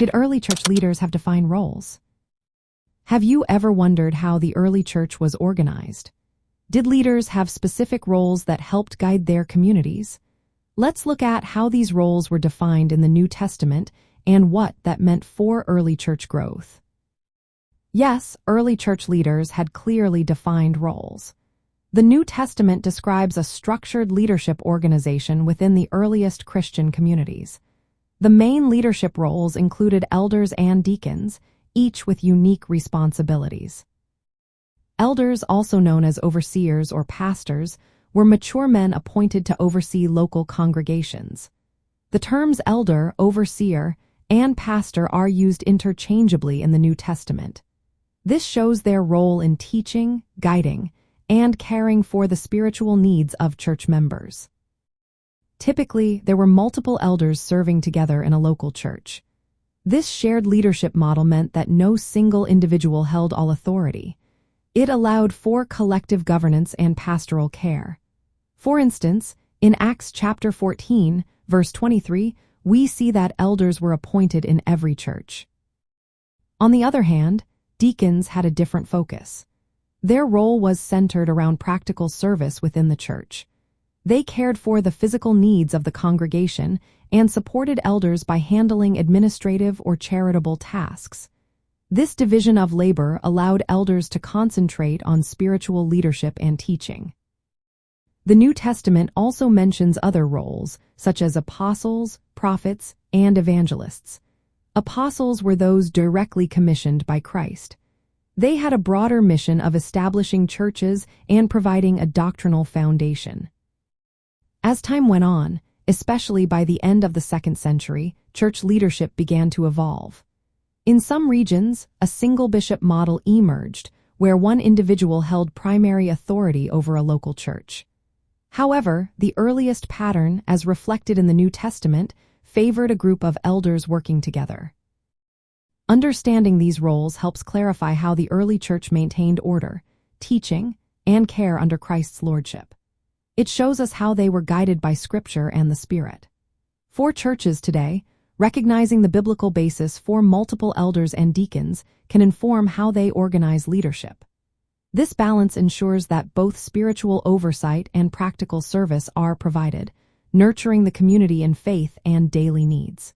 Did early church leaders have defined roles? Have you ever wondered how the early church was organized? Did leaders have specific roles that helped guide their communities? Let's look at how these roles were defined in the New Testament and what that meant for early church growth. Yes, early church leaders had clearly defined roles. The New Testament describes a structured leadership organization within the earliest Christian communities. The main leadership roles included elders and deacons, each with unique responsibilities. Elders, also known as overseers or pastors, were mature men appointed to oversee local congregations. The terms elder, overseer, and pastor are used interchangeably in the New Testament. This shows their role in teaching, guiding, and caring for the spiritual needs of church members. Typically, there were multiple elders serving together in a local church. This shared leadership model meant that no single individual held all authority. It allowed for collective governance and pastoral care. For instance, in Acts chapter 14, verse 23, we see that elders were appointed in every church. On the other hand, deacons had a different focus. Their role was centered around practical service within the church. They cared for the physical needs of the congregation and supported elders by handling administrative or charitable tasks. This division of labor allowed elders to concentrate on spiritual leadership and teaching. The New Testament also mentions other roles, such as apostles, prophets, and evangelists. Apostles were those directly commissioned by Christ. They had a broader mission of establishing churches and providing a doctrinal foundation. As time went on, especially by the end of the 2nd century, church leadership began to evolve. In some regions, a single bishop model emerged, where one individual held primary authority over a local church. However, the earliest pattern, as reflected in the New Testament, favored a group of elders working together. Understanding these roles helps clarify how the early church maintained order, teaching, and care under Christ's lordship. It shows us how they were guided by Scripture and the Spirit. For churches today, recognizing the biblical basis for multiple elders and deacons can inform how they organize leadership. This balance ensures that both spiritual oversight and practical service are provided, nurturing the community in faith and daily needs.